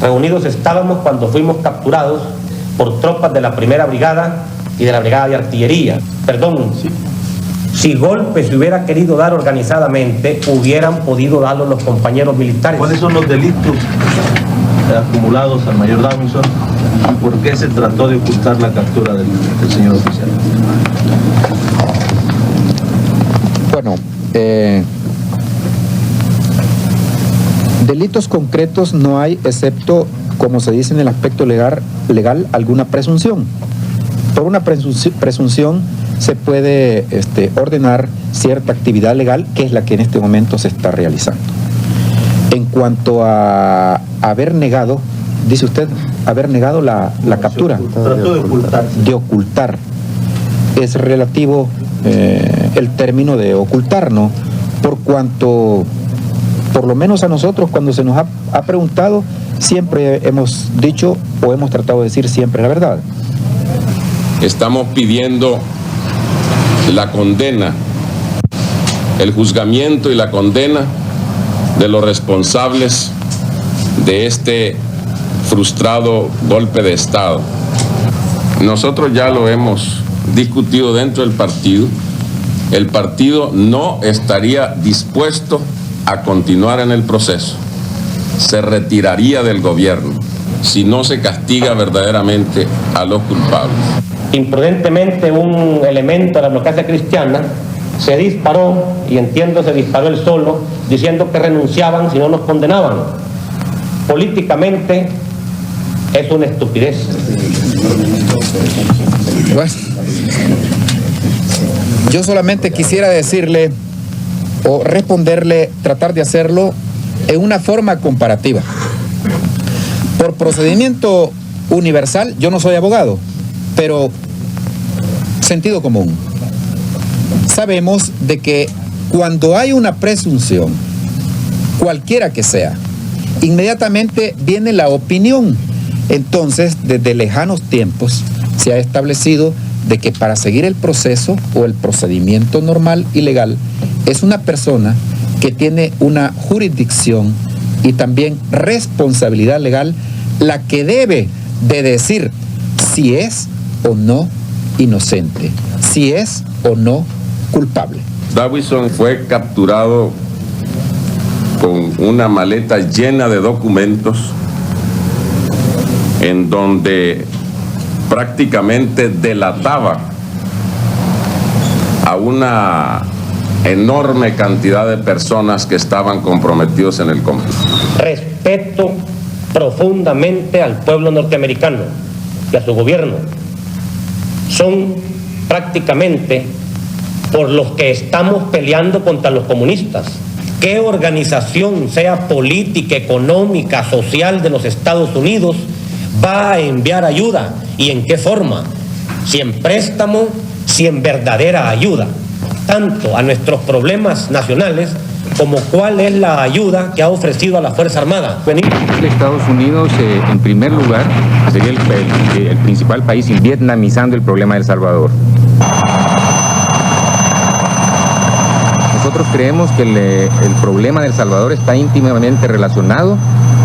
U: Reunidos estábamos cuando fuimos capturados por tropas de la primera brigada y de la brigada de artillería. Perdón, si golpe se hubiera querido dar organizadamente, hubieran podido darlo los compañeros militares.
V: ¿Cuáles son los delitos acumulados al mayor Davison y por qué se trató de ocultar la captura del señor oficial?
W: Bueno, delitos concretos no hay, excepto, como se dice en el aspecto legal alguna presunción. Por una presunción se puede ordenar cierta actividad legal, que es la que en este momento se está realizando. En cuanto a haber negado, dice usted, haber negado la captura.
V: Trató de ocultar.
W: De ocultar. Es relativo el término de ocultar, ¿no? Por cuanto, por lo menos a nosotros, cuando se nos ha preguntado, siempre hemos dicho o hemos tratado de decir siempre la verdad.
T: Estamos pidiendo la condena, el juzgamiento y la condena de los responsables de este frustrado golpe de Estado. Nosotros ya lo hemos discutido dentro del partido. El partido no estaría dispuesto a continuar en el proceso. Se retiraría del gobierno si no se castiga verdaderamente a los culpables.
U: Imprudentemente un elemento de la democracia cristiana se disparó, y entiendo se disparó él solo, diciendo que renunciaban si no nos condenaban. Políticamente es una estupidez.
W: Bueno, yo solamente quisiera decirle o responderle, tratar de hacerlo en una forma comparativa. Por procedimiento universal, yo no soy abogado, pero sentido común. Sabemos de que cuando hay una presunción, cualquiera que sea, inmediatamente viene la opinión. Entonces, desde lejanos tiempos se ha establecido de que para seguir el proceso o el procedimiento normal y legal es una persona que tiene una jurisdicción y también responsabilidad legal la que debe de decir si es o no inocente, si es o no culpable.
T: Dawison fue capturado con una maleta llena de documentos en donde prácticamente delataba a una enorme cantidad de personas que estaban comprometidos en el complot.
U: Respeto profundamente al pueblo norteamericano y a su gobierno. Son prácticamente por los que estamos peleando contra los comunistas. ¿Qué organización, sea política, económica, social de los Estados Unidos, va a enviar ayuda? ¿Y en qué forma? Si en préstamo, si en verdadera ayuda, tanto a nuestros problemas nacionales como cuál es la ayuda que ha ofrecido a la Fuerza Armada.
B: Estados Unidos, en primer lugar, sería el principal país vietnamizando el problema de El Salvador. Nosotros creemos que el problema de El Salvador está íntimamente relacionado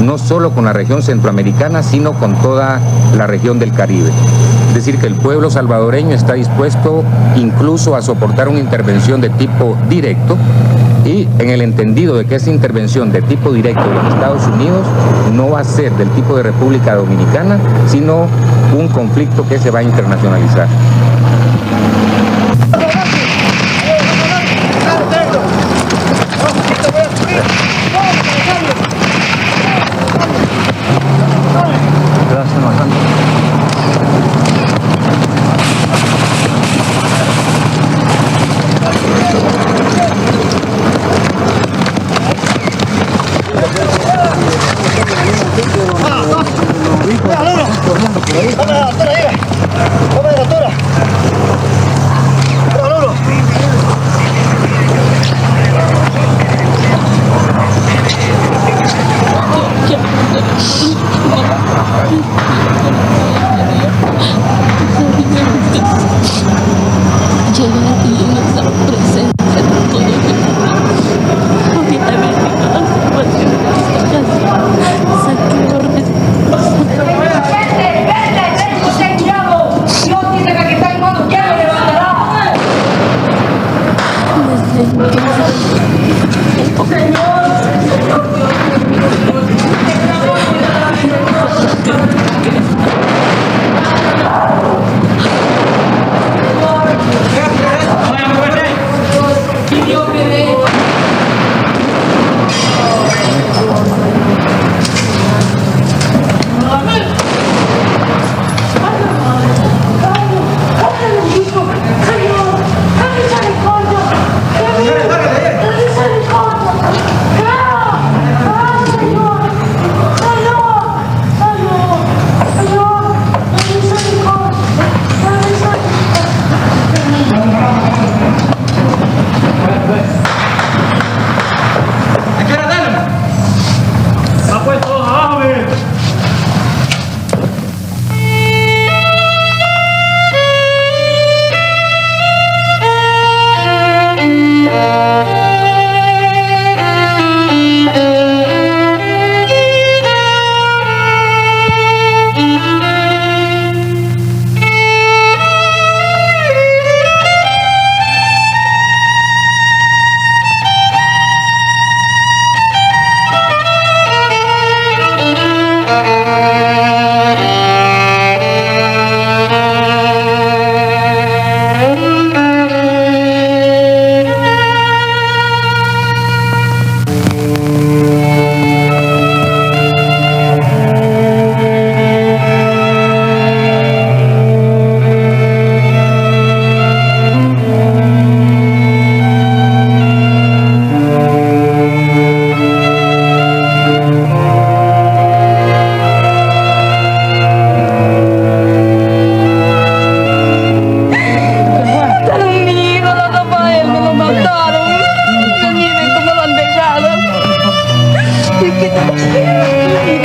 B: no solo con la región centroamericana, sino con toda la región del Caribe. Es decir, que el pueblo salvadoreño está dispuesto incluso a soportar una intervención de tipo directo, y en el entendido de que esa intervención de tipo directo de los Estados Unidos no va a ser del tipo de República Dominicana, sino un conflicto que se va a internacionalizar.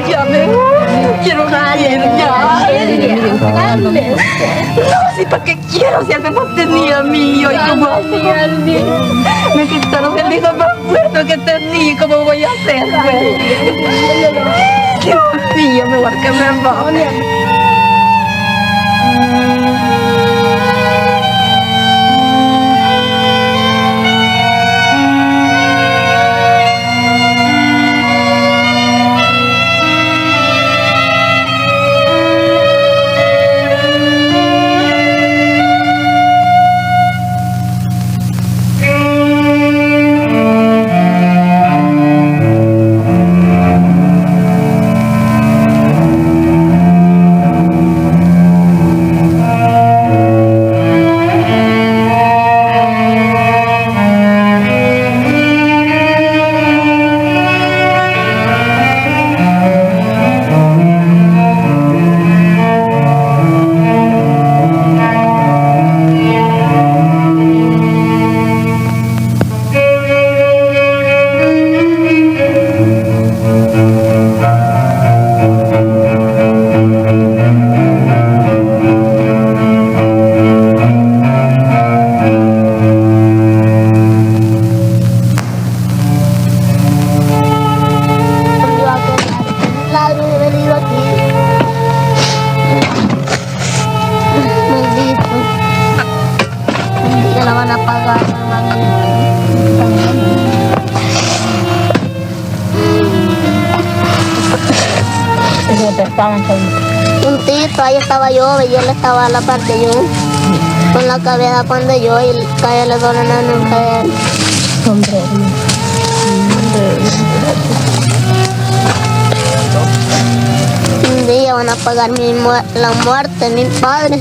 E: Ya me voy, quiero salir ya. No, sí, ¿para qué quiero? Si él me mantenía a mí, hoy como me quitaron el hijo más fuerte que tenía, ¿cómo voy a hacer? Dios mío, me voy a quemar.
F: Un tito, ahí estaba yo y él estaba a la parte de yo, con la cabeza cuando yo y cae le duele nunca a él. Un día van a pagar la muerte de mi padre.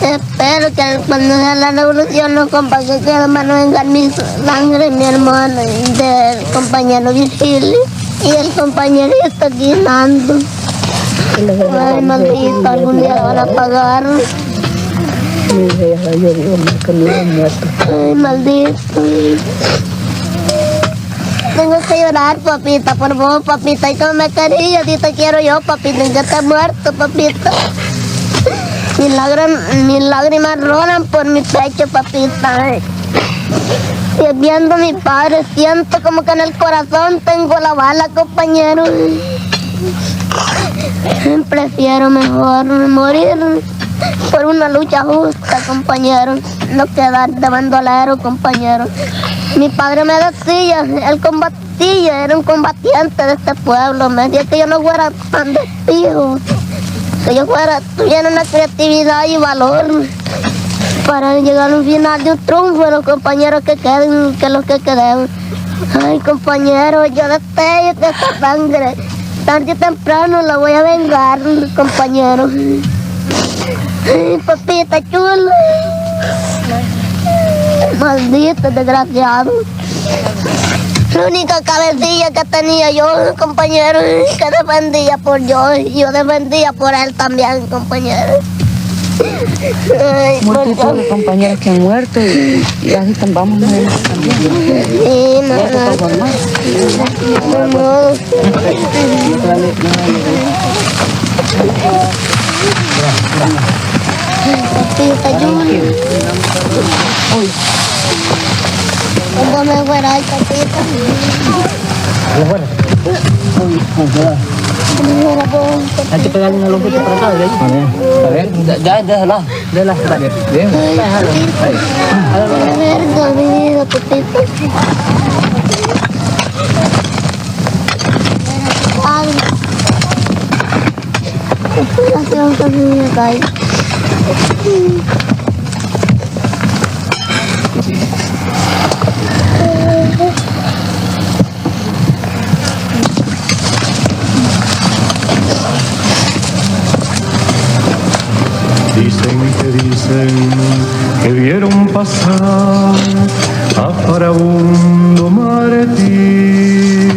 F: Espero que cuando sea la revolución no compa que quede más no vengan mi sangre, mi hermano, del compañero Virgilio y el compañerito aquí Nando. Ay, maldito, algún día la van a pagar. Ay, maldito. Tengo que llorar, papita, por vos, papita, y como me quería, a ti te quiero yo, papita, ya te he muerto, papita. Mis lágrimas rodan por mi pecho, papita. Y viendo a mi padre, siento como que en el corazón tengo la bala, compañero. Prefiero mejor morir por una lucha justa, compañero, no quedar de bandolero, compañero. Mi padre me decía, él combatía, era un combatiente de este pueblo, me decía que yo no fuera tan despijo, que yo fuera, tuviera una creatividad y valor para llegar a un final de un triunfo, los compañeros que queden, que los que queden. Ay, compañero, yo destello de esta sangre, tarde o temprano la voy a vengar, compañero. Ay, papita chula. Maldito desgraciado. La única cabecilla que tenía yo, compañero, que defendía por yo defendía por él también, compañero.
C: Muchos de compañeros que han muerto y así vamos a ver también.
F: Sí, mamá. Papita chula. ¿Cuándo me fuera el papita?
C: ¿Me fuera? Hay que pegarle una lomita para acá, ¿ves? A ver, ya, déjala. Bien. Déjala.
F: Verga, mi vida, papita. Gracias, papita.
H: Dicen que vieron pasar a Farabundo Martí.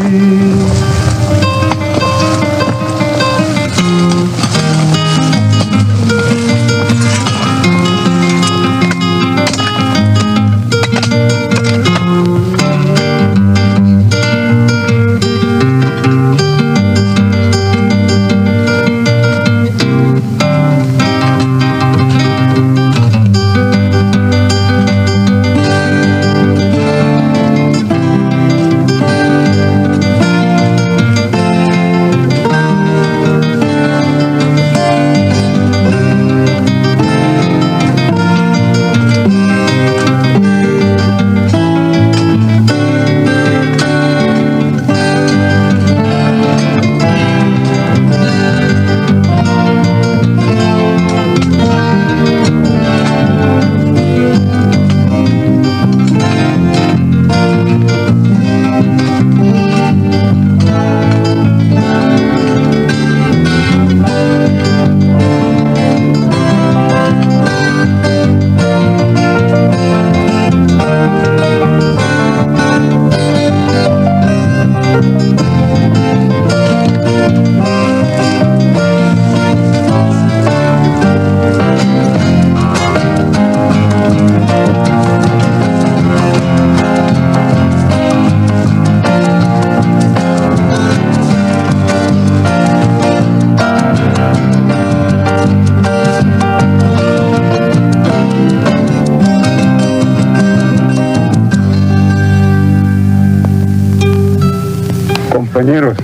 D: compañeros,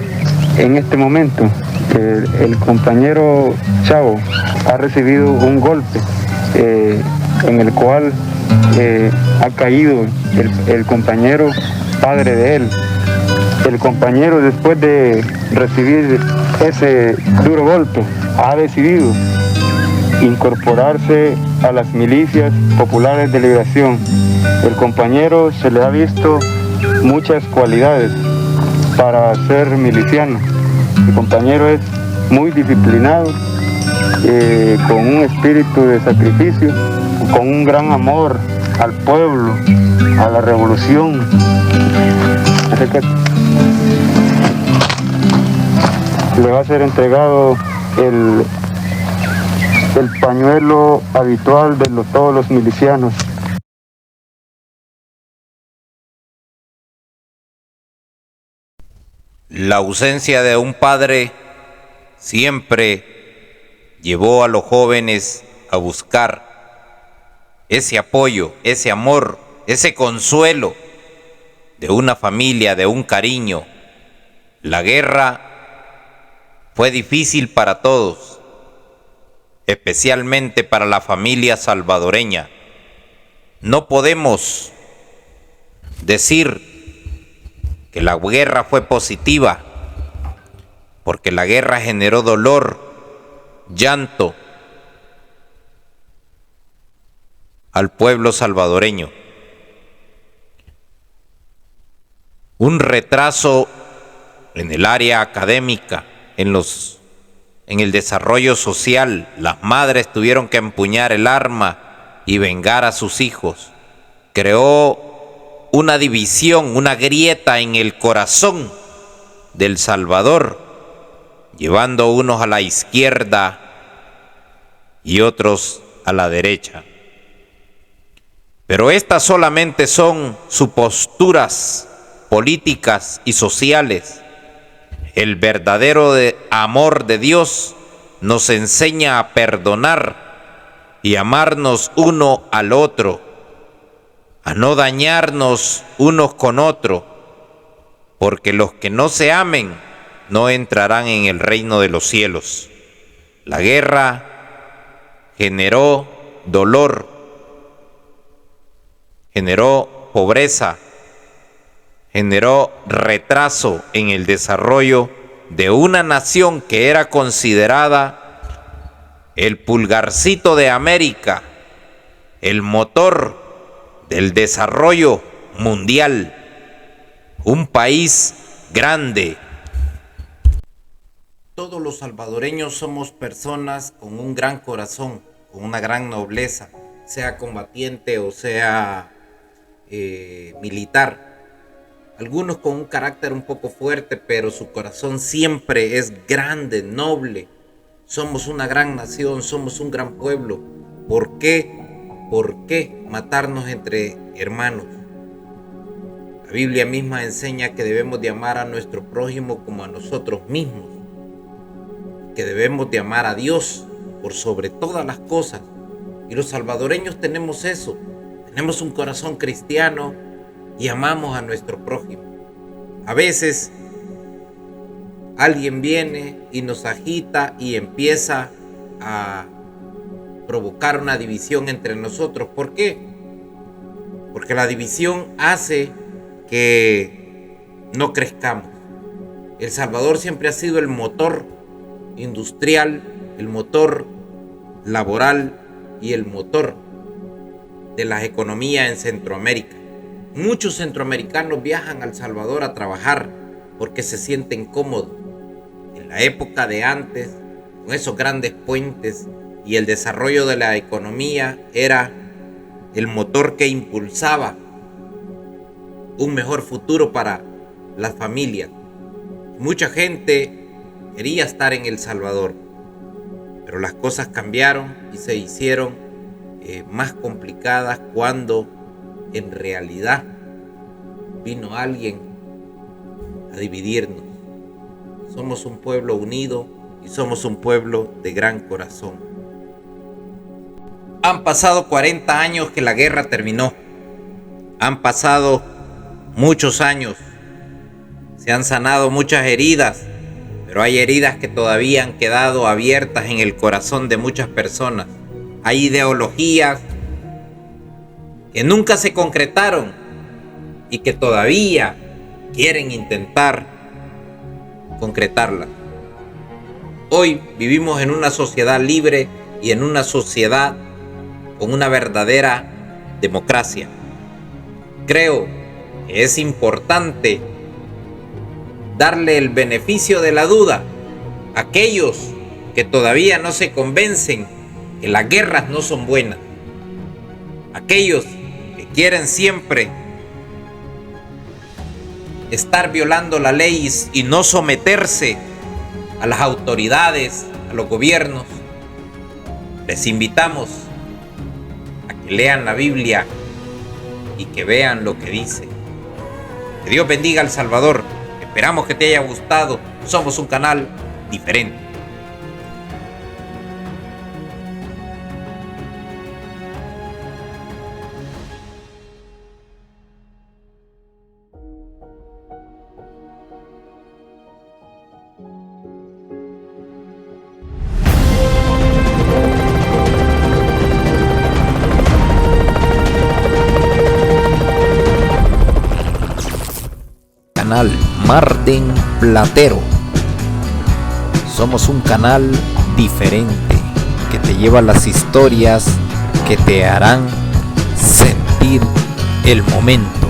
D: en este momento el compañero Chavo ha recibido un golpe en el cual ha caído el compañero padre de él. El compañero, después de recibir ese duro golpe, ha decidido incorporarse a las milicias populares de liberación. El compañero se le ha visto muchas cualidades para ser miliciano. El compañero es muy disciplinado, con un espíritu de sacrificio, con un gran amor al pueblo, a la revolución. Le va a ser entregado el pañuelo habitual de todos los milicianos.
A: La ausencia de un padre siempre llevó a los jóvenes a buscar ese apoyo, ese amor, ese consuelo de una familia, de un cariño. La guerra fue difícil para todos, especialmente para la familia salvadoreña. No podemos decir que la guerra fue positiva, porque la guerra generó dolor, llanto al pueblo salvadoreño. Un retraso en el área académica, en el desarrollo social. Las madres tuvieron que empuñar el arma y vengar a sus hijos. Creó una división, una grieta en el corazón del Salvador, llevando unos a la izquierda y otros a la derecha. Pero estas solamente son suposturas políticas y sociales. El verdadero amor de Dios nos enseña a perdonar y amarnos uno al otro, a no dañarnos unos con otros, porque los que no se amen no entrarán en el reino de los cielos. La guerra generó dolor, generó pobreza, generó retraso en el desarrollo de una nación que era considerada el pulgarcito de América, el motor del desarrollo mundial, un país grande. Todos los salvadoreños somos personas con un gran corazón, con una gran nobleza, sea combatiente o sea militar. Algunos con un carácter un poco fuerte, pero su corazón siempre es grande, noble. Somos una gran nación, somos un gran pueblo. ¿Por qué? ¿Por qué matarnos entre hermanos? La Biblia misma enseña que debemos de amar a nuestro prójimo como a nosotros mismos, que debemos de amar a Dios por sobre todas las cosas. Y los salvadoreños tenemos eso, tenemos un corazón cristiano y amamos a nuestro prójimo. A veces alguien viene y nos agita y empieza a provocar una división entre nosotros. ¿Por qué? Porque la división hace que no crezcamos. El Salvador siempre ha sido el motor industrial, el motor laboral y el motor de las economías en Centroamérica. Muchos centroamericanos viajan a El Salvador a trabajar porque se sienten cómodos. En la época de antes, con esos grandes puentes y el desarrollo de la economía, era el motor que impulsaba un mejor futuro para las familias. Mucha gente quería estar en El Salvador, pero las cosas cambiaron y se hicieron más complicadas cuando en realidad vino alguien a dividirnos. Somos un pueblo unido y somos un pueblo de gran corazón. Han pasado 40 años que la guerra terminó. Han pasado muchos años se han sanado muchas heridas, pero hay heridas que todavía han quedado abiertas en el corazón de muchas personas. Hay ideologías que nunca se concretaron y que todavía quieren intentar concretarlas. Hoy vivimos en una sociedad libre y en una sociedad con una verdadera democracia. Creo que es importante darle el beneficio de la duda a aquellos que todavía no se convencen que las guerras no son buenas. Aquellos que quieren siempre estar violando la ley y no someterse a las autoridades, a los gobiernos. Les invitamos a que lean la Biblia y que vean lo que dice. Que Dios bendiga a El Salvador. Esperamos que te haya gustado. Somos un canal diferente.
G: Canal Marden Platero. Somos un canal diferente que te lleva las historias que te harán sentir el momento.